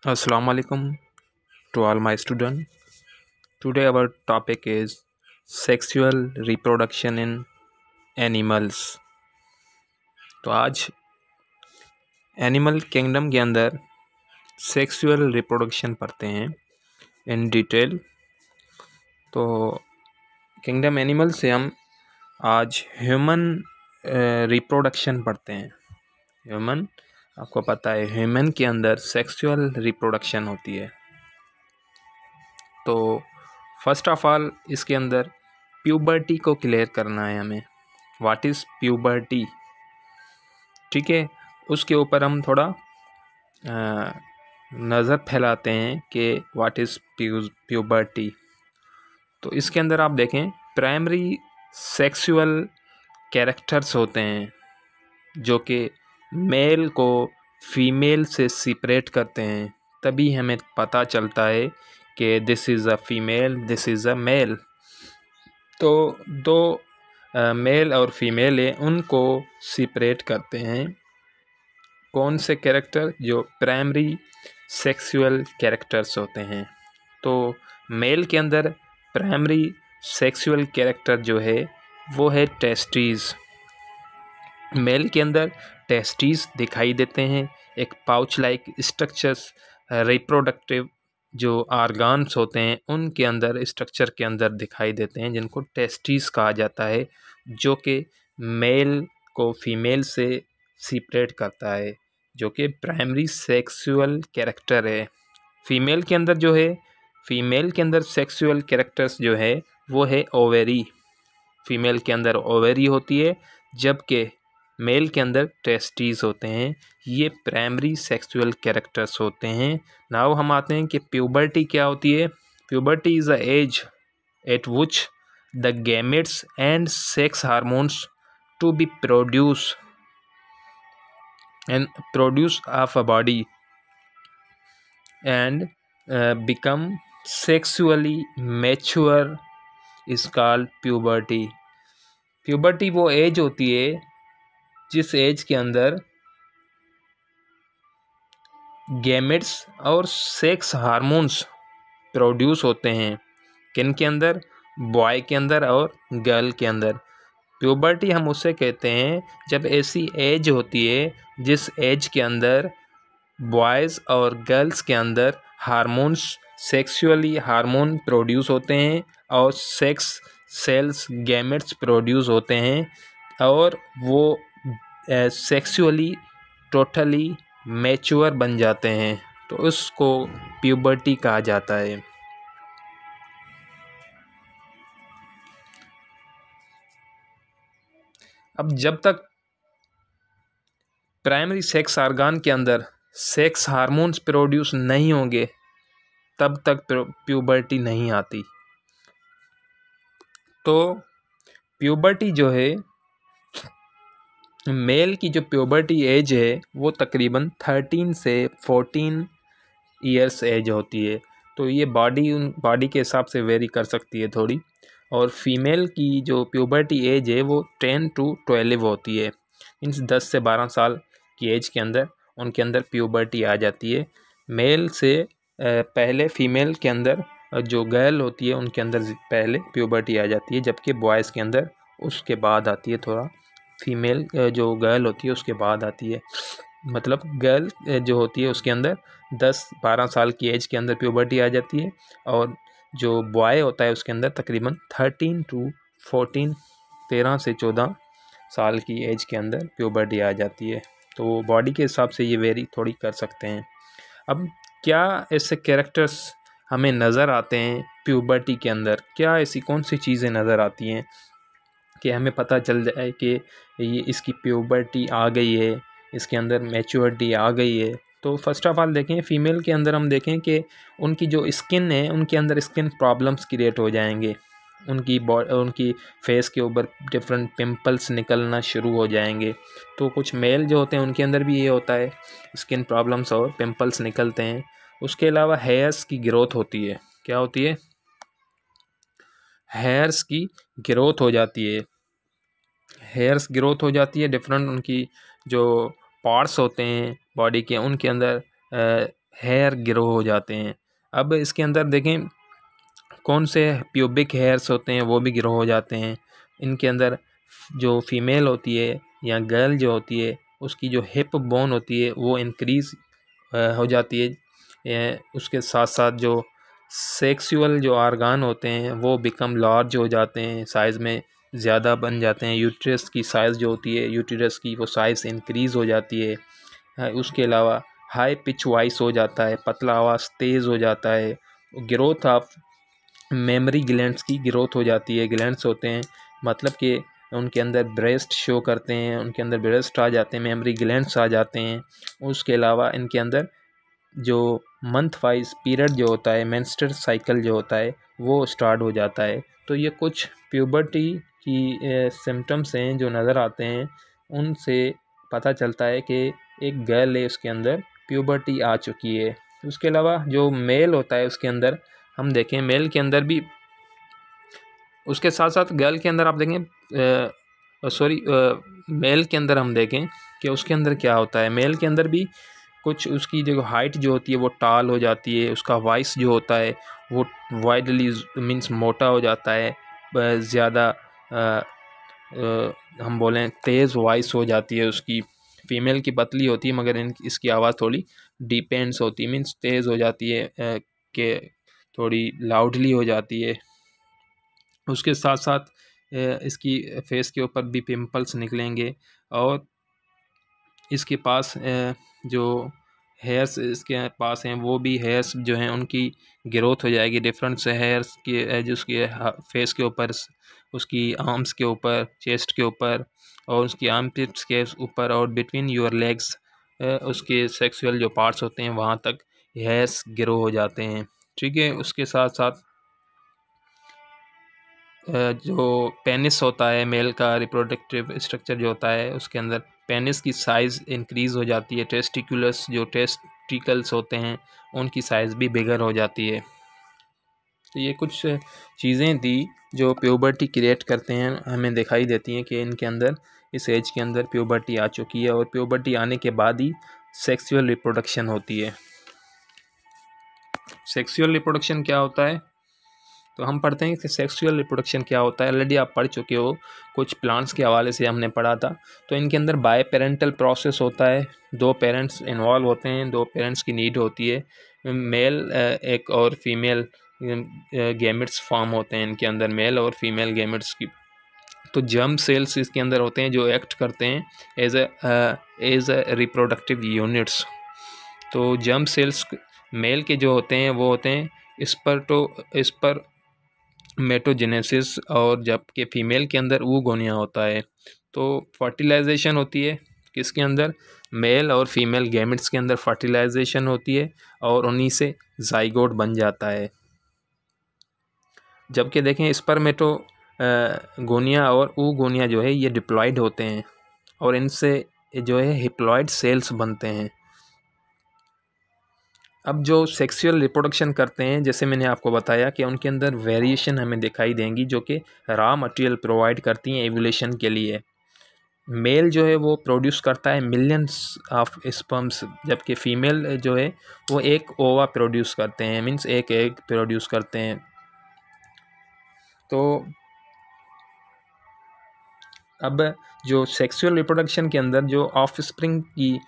Assalamu alaikum to all my students. Today our topic is sexual reproduction in animals. तो आज animal kingdom के अंदर sexual reproduction पढ़ते हैं इन डिटेल। तो किंगडम एनिमल से हम आज ह्यूमन रिप्रोडक्शन पढ़ते हैं। ह्यूमन, आपको पता है ह्यूमन के अंदर सेक्सुअल रिप्रोडक्शन होती है। तो फर्स्ट ऑफ ऑल इसके अंदर प्यूबर्टी को क्लियर करना है हमें। व्हाट इज़ प्यूबर्टी, ठीक है। उसके ऊपर हम थोड़ा नज़र फैलाते हैं कि व्हाट इज़ प्यूबर्टी। तो इसके अंदर आप देखें प्राइमरी सेक्सुअल कैरेक्टर्स होते हैं जो कि मेल को फीमेल से सेपरेट करते हैं, तभी हमें पता चलता है कि this is a female, this is a male. तो दो मेल और फीमेल है, उनको सेपरेट करते हैं कौन से कैरेक्टर, जो प्राइमरी सेक्सुअल कैरेक्टर्स होते हैं। तो मेल के अंदर प्राइमरी सेक्सुअल कैरेक्टर जो है वो है टेस्टीज़। मेल के अंदर टेस्टीज़ दिखाई देते हैं, एक पाउच लाइक स्ट्रक्चर्स, रिप्रोडक्टिव जो आर्गान्स होते हैं उनके अंदर स्ट्रक्चर के अंदर दिखाई देते हैं, जिनको टेस्टीज़ कहा जाता है, जो कि मेल को फीमेल से सेपरेट करता है, जो कि प्राइमरी सेक्सुअल कैरेक्टर है। फीमेल के अंदर जो है, फीमेल के अंदर सेक्सुअल कैरेक्टर्स जो है वो है ओवेरी। फीमेल के अंदर ओवेरी होती है, जबकि मेल के अंदर टेस्टीज होते हैं। ये प्राइमरी सेक्सुअल कैरेक्टर्स होते हैं। नाउ हम आते हैं कि प्यूबर्टी क्या होती है। Puberty is a age at which the gametes and sex hormones to be produce of a body and become sexually mature is called puberty. Puberty वो एज होती है जिस एज के अंदर गैमेट्स और सेक्स हार्मोन्स प्रोड्यूस होते हैं। किन के अंदर? बॉय के अंदर और गर्ल के अंदर। प्यूबर्टी हम उसे कहते हैं जब ऐसी एज होती है जिस एज के अंदर बॉयज़ और गर्ल्स के अंदर हार्मोन्स, सेक्सुअली हार्मोन प्रोड्यूस होते हैं और सेक्स सेल्स गैमेट्स प्रोड्यूस होते हैं और वो सेक्सुअली टोटली मैच्योर बन जाते हैं, तो उसको प्यूबर्टी कहा जाता है। अब जब तक प्राइमरी सेक्स ऑर्गान के अंदर सेक्स हार्मोन्स प्रोड्यूस नहीं होंगे तब तक प्यूबर्टी नहीं आती। तो प्यूबर्टी जो है, मेल की जो प्यूबर्टी एज है वो तकरीबन 13 से 14 ईयर्स एज होती है। तो ये बॉडी के हिसाब से वेरी कर सकती है थोड़ी। और फीमेल की जो प्यूबर्टी एज है वो 10 to 12 होती है। मीन्स 10 से 12 साल की एज के अंदर उनके अंदर प्यूबर्टी आ जाती है। मेल से पहले फीमेल के अंदर, जो गर्ल होती है उनके अंदर पहले प्यूबर्टी आ जाती है, जबकि बॉयज़ के अंदर उसके बाद आती है। थोड़ा फीमेल जो गर्ल होती है उसके बाद आती है। मतलब गर्ल जो होती है उसके अंदर 10-12 साल की एज के अंदर प्यूबर्टी आ जाती है, और जो बॉय होता है उसके अंदर तकरीबन 13 to 14, 13 से 14 साल की एज के अंदर प्यूबर्टी आ जाती है। तो बॉडी के हिसाब से ये वेरी थोड़ी कर सकते हैं। अब क्या ऐसे कैरेक्टर्स हमें नज़र आते हैं प्यूबर्टी के अंदर? क्या ऐसी कौन सी चीज़ें नज़र आती हैं कि हमें पता चल जाए कि ये इसकी प्यूबर्टी आ गई है, इसके अंदर मैच्योरिटी आ गई है? तो फर्स्ट ऑफ ऑल देखें, फ़ीमेल के अंदर हम देखें कि उनकी जो स्किन है उनके अंदर स्किन प्रॉब्लम्स क्रिएट हो जाएंगे। उनकी फेस के ऊपर डिफरेंट पिंपल्स निकलना शुरू हो जाएंगे। तो कुछ मेल जो होते हैं उनके अंदर भी ये होता है, स्किन प्रॉब्लम्स और पिंपल्स निकलते हैं। उसके अलावा हेयर्स की ग्रोथ होती है। क्या होती है? हेयर्स की ग्रोथ हो जाती है। हेयर्स ग्रोथ हो जाती है, डिफरेंट उनकी जो पार्ट्स होते हैं बॉडी के उनके अंदर हेयर ग्रो हो जाते हैं। अब इसके अंदर देखें कौन से प्यूबिक हेयर्स होते हैं वो भी ग्रो हो जाते हैं। इनके अंदर जो फीमेल होती है या गर्ल जो होती है उसकी जो हिप बोन होती है वो इंक्रीज़ हो जाती है। उसके साथ साथ जो सेक्सुअल जो आर्गान होते हैं वो बिकम लार्ज हो जाते हैं, साइज़ में ज़्यादा बन जाते हैं। यूट्रस की साइज़ जो होती है यूट्रस की वो साइज़ इंक्रीज़ हो जाती है। उसके अलावा हाई पिच वॉइस हो जाता है, पतला आवाज़ तेज़ हो जाता है। ग्रोथ ऑफ मेमोरी ग्लैंड्स की ग्रोथ हो जाती है। ग्लैंड्स होते हैं मतलब कि उनके अंदर ब्रेस्ट शो करते हैं, उनके अंदर ब्रेस्ट आ जाते हैं, मेमोरी ग्लैंड्स आ जाते हैं। उसके अलावा इनके अंदर जो मंथ वाइज पीरियड जो होता है, मेंस्ट्रुअल साइकिल जो होता है वो स्टार्ट हो जाता है। तो ये कुछ प्यूबर्टी की सिम्टम्स हैं जो नज़र आते हैं, उनसे पता चलता है कि एक गर्ल है उसके अंदर प्यूबर्टी आ चुकी है। उसके अलावा जो मेल होता है उसके अंदर हम देखें, मेल के अंदर भी उसके साथ साथ गर्ल के अंदर आप देखें मेल के अंदर हम देखें कि उसके अंदर क्या होता है। मेल के अंदर भी कुछ उसकी जो हाइट जो होती है वो टाल हो जाती है, उसका वॉइस जो होता है वो वाइडली मीन्स मोटा हो जाता है, ज़्यादा हम बोलें तेज़ वॉइस हो जाती है उसकी। फ़ीमेल की पतली होती है मगर इसकी आवाज़ थोड़ी डिपेंड्स होती है, मीन्स तेज़ हो जाती है, कि थोड़ी लाउडली हो जाती है। उसके साथ साथ इसकी फेस के ऊपर भी पिंपल्स निकलेंगे और इसके पास जो हेयर्स इसके पास हैं वो भी हेयर्स जो हैं उनकी ग्रोथ हो जाएगी। डिफरेंट से हेयर्स के जो उसके फेस के ऊपर, उसकी आर्म्स के ऊपर, चेस्ट के ऊपर और उसकी आर्मपिट्स के ऊपर और बिटवीन योर लेग्स उसके सेक्सुअल जो पार्ट्स होते हैं वहाँ तक हेयर्स ग्रो हो जाते हैं। ठीक है। उसके साथ साथ जो पेनिस होता है मेल का रिप्रोडक्टिव स्ट्रक्चर जो होता है उसके अंदर पेनिस की साइज़ इंक्रीज़ हो जाती है। टेस्टिकुलस जो टेस्टिकल्स होते हैं उनकी साइज़ भी बिगर हो जाती है। तो ये कुछ चीज़ें थी जो प्यूबर्टी क्रिएट करते हैं, हमें दिखाई देती हैं कि इनके अंदर इस एज के अंदर प्यूबर्टी आ चुकी है और प्यूबर्टी आने के बाद ही सेक्सुअल रिप्रोडक्शन होती है। सेक्सुअल रिप्रोडक्शन क्या होता है, तो हम पढ़ते हैं कि सेक्सुअल रिप्रोडक्शन क्या होता है। ऑलरेडी आप पढ़ चुके हो, कुछ प्लांट्स के हवाले से हमने पढ़ा था। तो इनके अंदर बाय पेरेंटल प्रोसेस होता है, दो पेरेंट्स इन्वॉल्व होते हैं, दो पेरेंट्स की नीड होती है। मेल एक और फीमेल गैमेट्स फॉर्म होते हैं इनके अंदर, मेल और फीमेल गैमेट्स की। तो जर्म सेल्स इसके अंदर होते हैं जो एक्ट करते हैं एज अ रिप्रोडक्टिव यूनिट्स। तो जर्म सेल्स मेल के जो होते हैं वो होते हैं मेटोजेनेसिस, और जबकि फ़ीमेल के अंदर oogonia होता है। तो फर्टिलाइजेशन होती है किसके अंदर, मेल और फीमेल गैमेट्स के अंदर फर्टिलाइजेशन होती है और उन्हीं से जाइगोट बन जाता है। जबकि देखें स्पर्मेटोगोनिया और oogonia जो है ये डिप्लॉयड होते हैं और इनसे जो है हिप्लॉयड सेल्स बनते हैं। अब जो सेक्सुअल रिप्रोडक्शन करते हैं, जैसे मैंने आपको बताया कि उनके अंदर वेरिएशन हमें दिखाई देंगी जो कि रॉ मटेरियल प्रोवाइड करती हैं एवोल्यूशन के लिए। मेल जो है वो प्रोड्यूस करता है मिलियंस ऑफ स्पर्म्स, जबकि फ़ीमेल जो है वो एक ओवा प्रोड्यूस करते हैं, मींस एक एग प्रोड्यूस करते हैं। तो अब जो सेक्सुअल रिप्रोडक्शन के अंदर जो ऑफस्प्रिंग की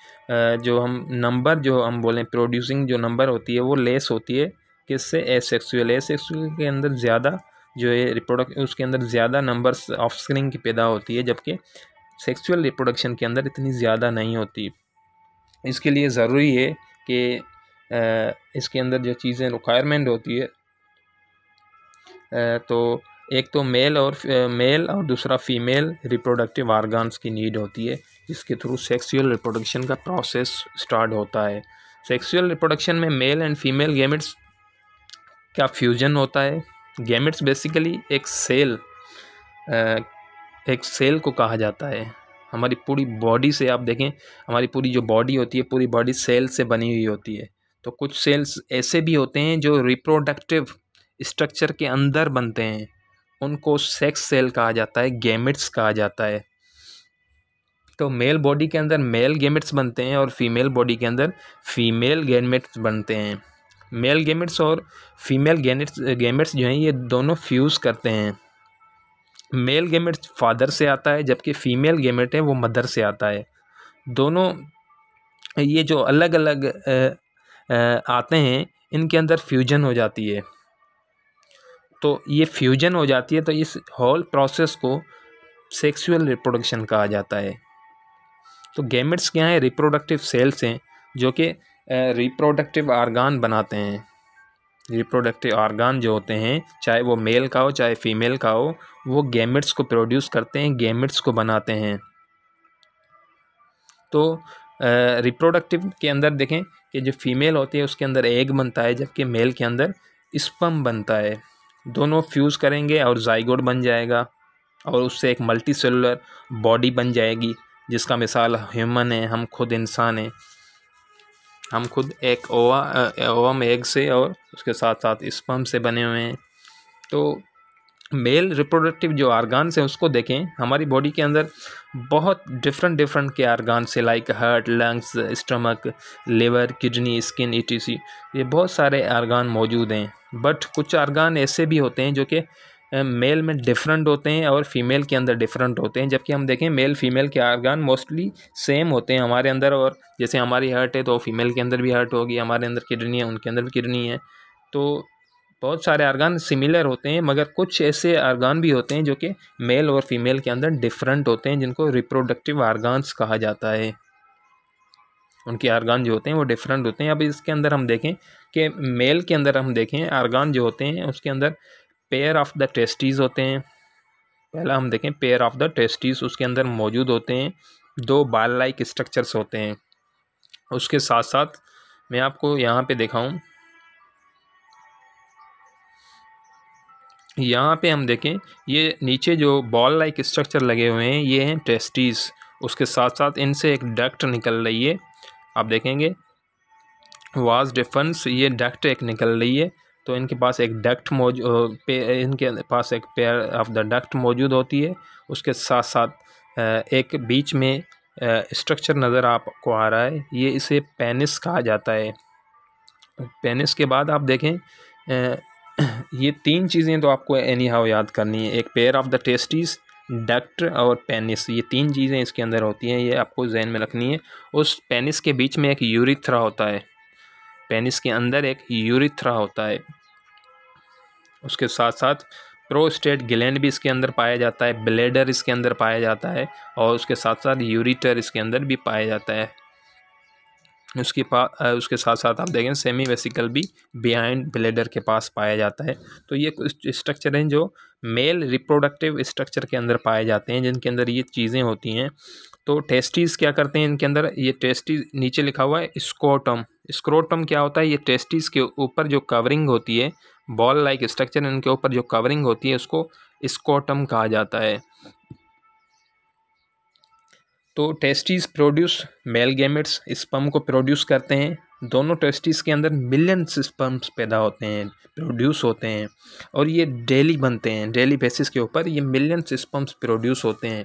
जो हम नंबर जो हम बोलें प्रोड्यूसिंग जो नंबर होती है वो लेस होती है किससे, एसेक्सुअल के अंदर ज़्यादा जो है रिप्रोडक्ट उसके अंदर ज़्यादा नंबर्स ऑफस्प्रिंग की पैदा होती है, जबकि सेक्सुअल रिप्रोडक्शन के अंदर इतनी ज़्यादा नहीं होती। इसके लिए ज़रूरी है कि इसके अंदर जो चीज़ें रिक्वायरमेंट होती है, तो एक तो मेल और दूसरा फीमेल रिप्रोडक्टिव ऑर्गन्स की नीड होती है, जिसके थ्रू सेक्सुअल रिप्रोडक्शन का प्रोसेस स्टार्ट होता है। सेक्सुअल रिप्रोडक्शन में मेल एंड फीमेल गैमेट्स का फ्यूजन होता है। गैमेट्स बेसिकली एक सेल को कहा जाता है। हमारी पूरी बॉडी से आप देखें, हमारी पूरी जो बॉडी होती है पूरी बॉडी सेल से बनी हुई होती है। तो कुछ सेल्स ऐसे भी होते हैं जो रिप्रोडक्टिव स्ट्रक्चर के अंदर बनते हैं, उनको सेक्स सेल कहा जाता है, गैमेट्स कहा जाता है। तो मेल बॉडी के अंदर मेल गैमेट्स बनते हैं और फीमेल बॉडी के अंदर फीमेल गैमेट्स बनते हैं। मेल गैमेट्स और फीमेल गैमेट्स जो हैं ये दोनों फ्यूज़ करते हैं। मेल गैमेट्स फादर से आता है जबकि फीमेल गैमेट है वो मदर से आता है। दोनों ये जो अलग अलग आते हैं इनके अंदर फ्यूजन हो जाती है। तो ये फ्यूजन हो जाती है तो इस होल प्रोसेस को सेक्सुअल रिप्रोडक्शन कहा जाता है। तो गैमेट्स क्या हैं? रिप्रोडक्टिव सेल्स हैं जो कि रिप्रोडक्टिव आर्गान बनाते हैं। रिप्रोडक्टिव आर्गान जो होते हैं चाहे वो मेल का हो चाहे फीमेल का हो, वो गैमेट्स को प्रोड्यूस करते हैं, गैमेट्स को बनाते हैं। तो रिप्रोडक्टिव के अंदर देखें कि जो फीमेल होती है उसके अंदर एग बनता है जबकि मेल के अंदर स्पर्म बनता है। दोनों फ्यूज़ करेंगे और जाइगोट बन जाएगा और उससे एक मल्टी सेलुलर बॉडी बन जाएगी जिसका मिसाल ह्यूमन है, हम खुद इंसान हैं। हम खुद एक ओवम एग से और उसके साथ साथ स्पर्म से बने हुए हैं। तो मेल रिप्रोडक्टिव जो आर्गान्स हैं उसको देखें, हमारी बॉडी के अंदर बहुत डिफरेंट के आर्गान से like heart, lungs, stomach, liver, kidney, skin, etc. ये बहुत सारे आर्गान मौजूद हैं। बट कुछ आर्गान ऐसे भी होते हैं जो कि मेल में डिफरेंट होते हैं और फीमेल के अंदर डिफरेंट होते हैं। जबकि हम देखें मेल फीमेल के आर्गान मोस्टली सेम होते हैं हमारे अंदर। और जैसे हमारी हार्ट है तो फीमेल के अंदर भी हार्ट होगी, हमारे अंदर किडनी है उनके अंदर भी किडनी है। तो बहुत सारे आर्गान सिमिलर होते हैं मगर कुछ ऐसे आर्गान भी होते हैं जो कि मेल और फीमेल के अंदर डिफरेंट होते हैं जिनको रिप्रोडक्टिव आर्गान्स कहा जाता है। उनके आर्गान जो होते हैं वो डिफरेंट होते हैं। अब इसके अंदर हम देखें कि मेल के अंदर हम देखें आर्गान जो होते हैं उसके अंदर पेयर ऑफ द टेस्टीज होते हैं। पहला हम देखें पेयर ऑफ द टेस्टीज, उसके अंदर मौजूद होते हैं 2 बाल लाइक स्ट्रक्चर्स होते हैं। उसके साथ साथ मैं आपको यहाँ पे दिखाऊं, यहाँ पे हम देखें ये नीचे जो बॉल लाइक स्ट्रक्चर लगे हुए हैं ये हैं टेस्टीज। उसके साथ साथ इनसे एक डक्ट निकल रही है, आप देखेंगे वाज डिफरेंस, ये डक्ट एक निकल रही है। तो इनके पास एक डक्ट इनके पास एक पेयर ऑफ द डक्ट मौजूद होती है। उसके साथ साथ एक बीच में स्ट्रक्चर नज़र आपको आ रहा है, ये इसे पेनिस कहा जाता है। पेनिस के बाद आप देखें ये 3 चीज़ें तो आपको एनी हाउ याद करनी है, एक pair of the testes, duct और पेनिस, ये 3 चीज़ें इसके अंदर होती हैं, ये आपको जहन में रखनी है। उस पेनिस के बीच में एक यूरिथ्रा होता है, पेनिस के अंदर एक यूरिथ्रा होता है। उसके साथ साथ प्रोस्टेट ग्लैंड भी इसके अंदर पाया जाता है, ब्लैडर इसके अंदर पाया जाता है और उसके साथ साथ यूरिटर इसके अंदर भी पाया जाता है। उसके साथ साथ आप देखें सेमी वेसिकल भी बिहाइंड ब्लैडर के पास पाया जाता है। तो ये कुछ स्ट्रक्चर हैं जो मेल रिप्रोडक्टिव स्ट्रक्चर के अंदर पाए जाते हैं जिनके अंदर ये चीज़ें होती हैं। तो टेस्टीज़ क्या करते हैं इनके अंदर, ये टेस्टीज नीचे लिखा हुआ है स्क्रोटम। स्क्रोटम क्या होता है? ये टेस्टीज़ के ऊपर जो कवरिंग होती है, बॉल लाइक स्ट्रक्चर, इनके ऊपर जो कवरिंग होती है उसको स्क्रोटम कहा जाता है। तो testes produce male gametes, sperm को प्रोड्यूस करते हैं। दोनों टेस्टीज के अंदर मिलियंस स्पर्म्स पैदा होते हैं, प्रोड्यूस होते हैं और ये डेली बनते हैं, डेली बेसिस के ऊपर ये मिलियंस स्पर्म्स प्रोड्यूस होते हैं।